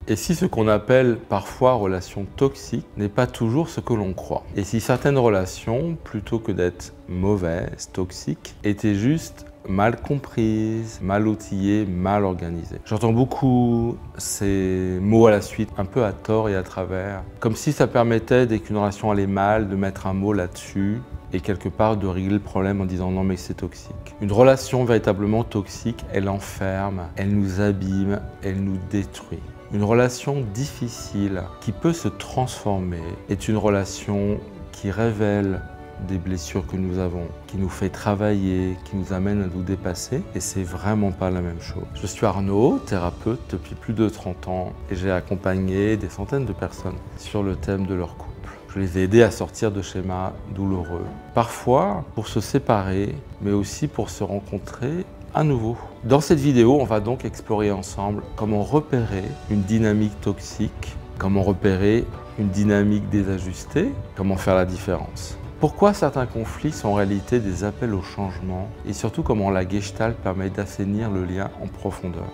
Et si ce qu'on appelle parfois relation toxique n'est pas toujours ce que l'on croit? Et si certaines relations, plutôt que d'être mauvaises, toxiques, étaient juste mal comprises, mal outillées, mal organisées? J'entends beaucoup ces mots à la suite, un peu à tort et à travers, comme si ça permettait, dès qu'une relation allait mal, de mettre un mot là-dessus et quelque part de régler le problème en disant non mais c'est toxique. Une relation véritablement toxique, elle enferme, elle nous abîme, elle nous détruit. Une relation difficile qui peut se transformer est une relation qui révèle des blessures que nous avons, qui nous fait travailler, qui nous amène à nous dépasser, et c'est vraiment pas la même chose. Je suis Arnaud, thérapeute depuis plus de 30 ans, et j'ai accompagné des centaines de personnes sur le thème de leur couple. Je les ai aidés à sortir de schémas douloureux, parfois pour se séparer, mais aussi pour se rencontrer à nouveau. Dans cette vidéo, on va donc explorer ensemble comment repérer une dynamique toxique, comment repérer une dynamique désajustée, comment faire la différence. Pourquoi certains conflits sont en réalité des appels au changement et surtout comment la Gestalt permet d'assainir le lien en profondeur.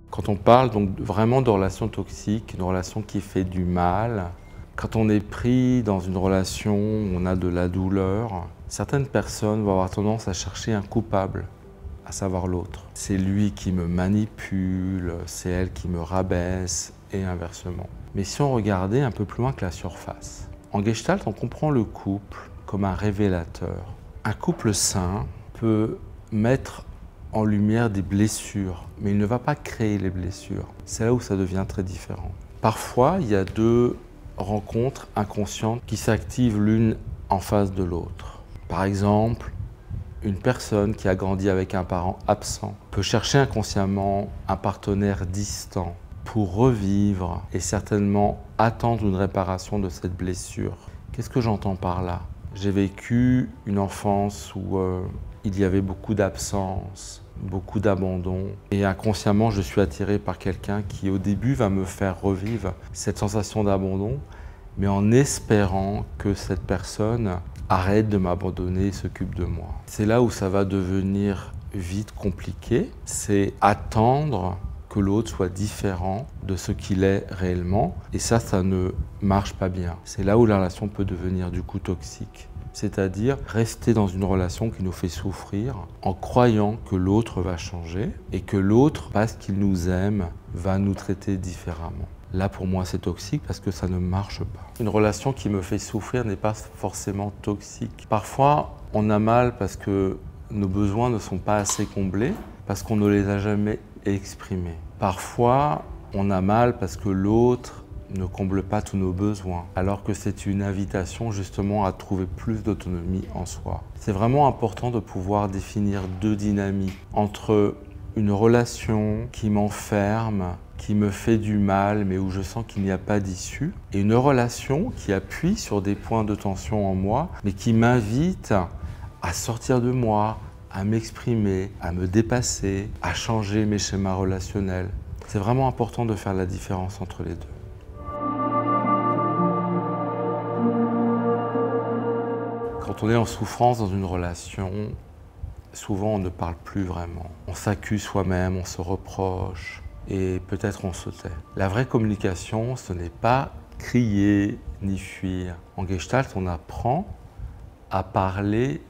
Quand on parle donc vraiment de relations toxiques, une relation qui fait du mal, quand on est pris dans une relation où on a de la douleur, certaines personnes vont avoir tendance à chercher un coupable, à savoir l'autre. C'est lui qui me manipule, c'est elle qui me rabaisse et inversement. Mais si on regardait un peu plus loin que la surface, en Gestalt, on comprend le couple comme un révélateur. Un couple sain peut mettre en lumière des blessures, mais il ne va pas créer les blessures. C'est là où ça devient très différent. Parfois, il y a deux rencontres inconscientes qui s'activent l'une en face de l'autre. Par exemple, une personne qui a grandi avec un parent absent peut chercher inconsciemment un partenaire distant pour revivre et certainement attendre une réparation de cette blessure. Qu'est-ce que j'entends par là? J'ai vécu une enfance où il y avait beaucoup d'absence, beaucoup d'abandon. Et inconsciemment, je suis attiré par quelqu'un qui, au début, va me faire revivre cette sensation d'abandon, mais en espérant que cette personne arrête de m'abandonner et s'occupe de moi. C'est là où ça va devenir vite compliqué. C'est attendre que l'autre soit différent de ce qu'il est réellement. Et ça ne marche pas bien. C'est là où la relation peut devenir du coup toxique. C'est-à-dire rester dans une relation qui nous fait souffrir en croyant que l'autre va changer et que l'autre, parce qu'il nous aime, va nous traiter différemment. Là, pour moi, c'est toxique parce que ça ne marche pas. Une relation qui me fait souffrir n'est pas forcément toxique. Parfois, on a mal parce que nos besoins ne sont pas assez comblés, parce qu'on ne les a jamais exprimés. Parfois, on a mal parce que l'autre ne comble pas tous nos besoins, alors que c'est une invitation justement à trouver plus d'autonomie en soi. C'est vraiment important de pouvoir définir deux dynamiques entre une relation qui m'enferme, qui me fait du mal, mais où je sens qu'il n'y a pas d'issue, et une relation qui appuie sur des points de tension en moi, mais qui m'invite à sortir de moi, à m'exprimer, à me dépasser, à changer mes schémas relationnels. C'est vraiment important de faire la différence entre les deux. Quand on est en souffrance dans une relation, souvent on ne parle plus vraiment. On s'accuse soi-même, on se reproche et peut-être on se tait. La vraie communication, ce n'est pas crier ni fuir. En Gestalt, on apprend à parler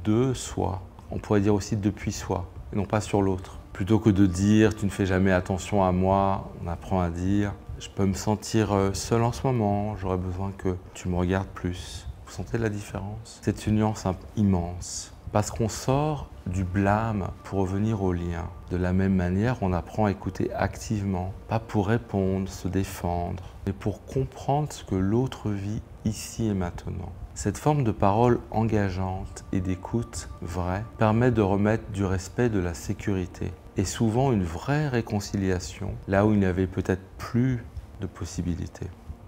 de soi. On pourrait dire aussi depuis soi, et non pas sur l'autre. Plutôt que de dire « tu ne fais jamais attention à moi », on apprend à dire « je peux me sentir seul en ce moment, j'aurais besoin que tu me regardes plus ». Vous sentez la différence? C'est une nuance immense. Parce qu'on sort du blâme pour revenir au lien. De la même manière, on apprend à écouter activement, pas pour répondre, se défendre, mais pour comprendre ce que l'autre vit ici et maintenant. Cette forme de parole engageante et d'écoute vraie permet de remettre du respect, de la sécurité et souvent une vraie réconciliation là où il n'y avait peut-être plus de possibilités.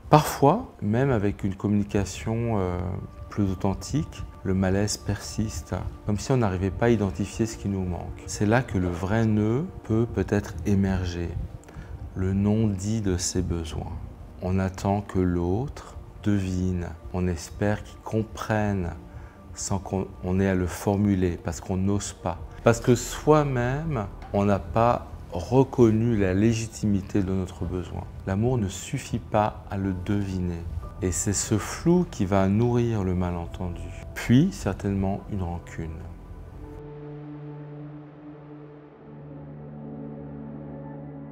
Parfois, même avec une communication plus authentique, le malaise persiste, comme si on n'arrivait pas à identifier ce qui nous manque. C'est là que le vrai nœud peut peut-être émerger, le non-dit de ses besoins. On attend que l'autre devinent, on espère qu'ils comprennent sans qu'on ait à le formuler, parce qu'on n'ose pas. Parce que soi-même, on n'a pas reconnu la légitimité de notre besoin. L'amour ne suffit pas à le deviner. Et c'est ce flou qui va nourrir le malentendu. Puis, certainement, une rancune.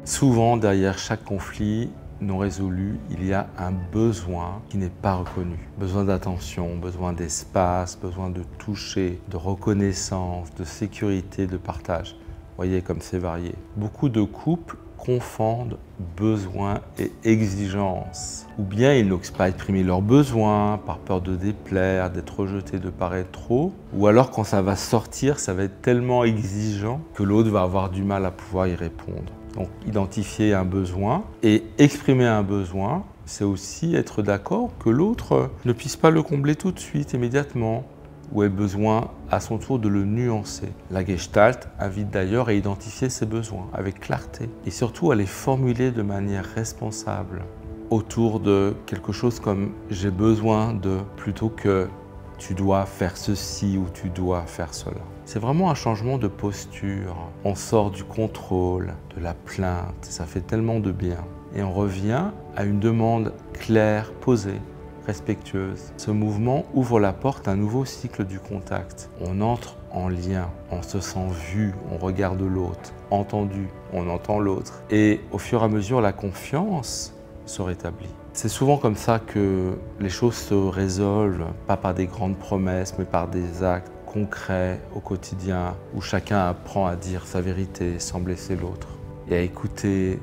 Souvent, derrière chaque conflit non résolu, il y a un besoin qui n'est pas reconnu. Besoin d'attention, besoin d'espace, besoin de toucher, de reconnaissance, de sécurité, de partage. Voyez comme c'est varié. Beaucoup de couples confondent besoin et exigence. Ou bien ils n'osent pas exprimer leurs besoins par peur de déplaire, d'être rejetés, de paraître trop. Ou alors quand ça va sortir, ça va être tellement exigeant que l'autre va avoir du mal à pouvoir y répondre. Donc identifier un besoin et exprimer un besoin, c'est aussi être d'accord que l'autre ne puisse pas le combler tout de suite, immédiatement, ou ait besoin à son tour de le nuancer. La Gestalt invite d'ailleurs à identifier ses besoins avec clarté et surtout à les formuler de manière responsable autour de quelque chose comme « j'ai besoin de » plutôt que « tu dois faire ceci » ou « tu dois faire cela ». C'est vraiment un changement de posture. On sort du contrôle, de la plainte, ça fait tellement de bien. Et on revient à une demande claire, posée, respectueuse. Ce mouvement ouvre la porte à un nouveau cycle du contact. On entre en lien, on se sent vu, on regarde l'autre, entendu, on entend l'autre. Et au fur et à mesure, la confiance se rétablit. C'est souvent comme ça que les choses se résolvent, pas par des grandes promesses, mais par des actes concrets au quotidien, où chacun apprend à dire sa vérité sans blesser l'autre et à écouter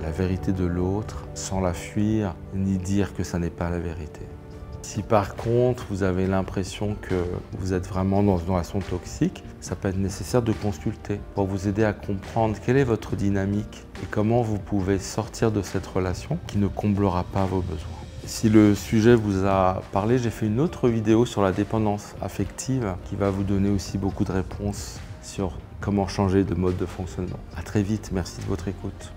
la vérité de l'autre sans la fuir ni dire que ça n'est pas la vérité. Si par contre vous avez l'impression que vous êtes vraiment dans une relation toxique, ça peut être nécessaire de consulter pour vous aider à comprendre quelle est votre dynamique et comment vous pouvez sortir de cette relation qui ne comblera pas vos besoins. Si le sujet vous a parlé, j'ai fait une autre vidéo sur la dépendance affective qui va vous donner aussi beaucoup de réponses sur comment changer de mode de fonctionnement. À très vite, merci de votre écoute.